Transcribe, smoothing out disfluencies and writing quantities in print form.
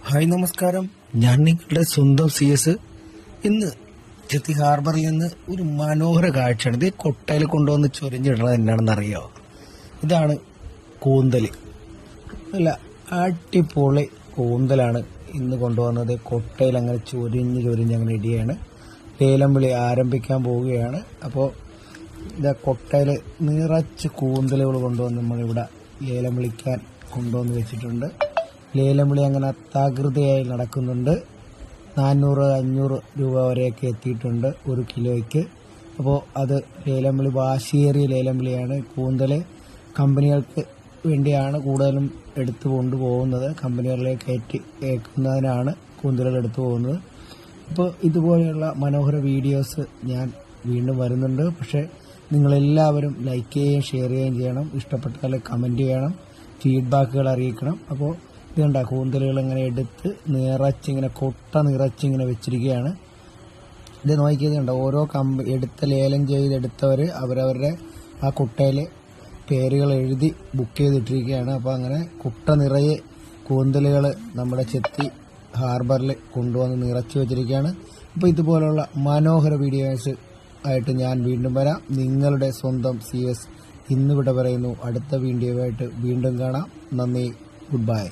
Hi നമസ്കാരം, ഞാൻ നിങ്ങളുടെ സ്വന്തം CS. ഇന്ന് ചെത്തി ഹാർബറിൽ നിന്ന് ഒരു മനോഹര കാഴ്ചയാണ്. ഇത് കൊട്ടയിൽ കൊണ്ടുവന്ന് ചൊരിഞ്ഞിടുന്നത് എന്നാണെന്ന് അറിയാമോ? ഇതാണ് കൂന്തല്. അല്ല, അടിപൊളി കൂന്തലാണ് ഇന്ന് കൊണ്ടുവന്നത്. കൊട്ടയിൽ അങ്ങനെ ചൊരിഞ്ഞ് അങ്ങനെ ഇടിയാണ്. ലേലം വിളി ആരംഭിക്കാൻ പോവുകയാണ്. അപ്പോൾ ഇതാ കൊട്ടയിൽ നിറച്ച് കൂന്തലുകൾ കൊണ്ടുവന്ന് നമ്മളിവിടെ ലേലം വിളിക്കാൻ കൊണ്ടുവന്ന് വെച്ചിട്ടുണ്ട്. ലേലം വിളി അങ്ങനെ തകൃതിയായി നടക്കുന്നുണ്ട്. 400-500 രൂപ വരെയൊക്കെ എത്തിയിട്ടുണ്ട് ഒരു കിലോയ്ക്ക്. അപ്പോൾ അത് ലേലം വിളി വാശിയേറിയ ലേലം വിളിയാണ്. കൂന്തൽ കമ്പനികൾക്ക് വേണ്ടിയാണ് കൂടുതലും എടുത്തു കൊണ്ടുപോകുന്നത്. കമ്പനികളിലേക്ക് കയറ്റുന്നതിനാണ് കൂന്തലുകൾ എടുത്തു പോകുന്നത്. അപ്പോൾ ഇതുപോലെയുള്ള മനോഹര വീഡിയോസ് ഞാൻ വീണ്ടും വരുന്നുണ്ട്. പക്ഷേ നിങ്ങളെല്ലാവരും ലൈക്ക് ചെയ്യുകയും ഷെയർ ചെയ്യുകയും ചെയ്യണം. ഇഷ്ടപ്പെട്ടാൽ കമൻറ്റ് ചെയ്യണം, ഫീഡ്ബാക്കുകൾ അറിയിക്കണം. അപ്പോൾ ഇതുണ്ട കൂന്തലുകൾ ഇങ്ങനെ എടുത്ത് നിറച്ചിങ്ങനെ കൊട്ട നിറച്ചിങ്ങനെ വെച്ചിരിക്കുകയാണ്. ഇത് നോക്കിയതുണ്ട്, ഓരോ എടുത്ത ലേലം ചെയ്തെടുത്തവർ അവരവരുടെ ആ കുട്ടയിൽ പേരുകൾ എഴുതി ബുക്ക് ചെയ്തിട്ടിരിക്കുകയാണ്. അപ്പോൾ അങ്ങനെ കുട്ട നിറയെ കൂന്തലുകൾ നമ്മുടെ ചെത്തി ഹാർബറിൽ കൊണ്ടുവന്ന് നിറച്ച് വെച്ചിരിക്കുകയാണ്. അപ്പോൾ ഇതുപോലുള്ള മനോഹര വീഡിയോസ് ആയിട്ട് ഞാൻ വീണ്ടും വരാം. നിങ്ങളുടെ സ്വന്തം CS ഇന്നിവിടെ പറയുന്നു. അടുത്ത വീഡിയോയുമായിട്ട് വീണ്ടും കാണാം. നന്ദി, ഗുഡ് ബൈ.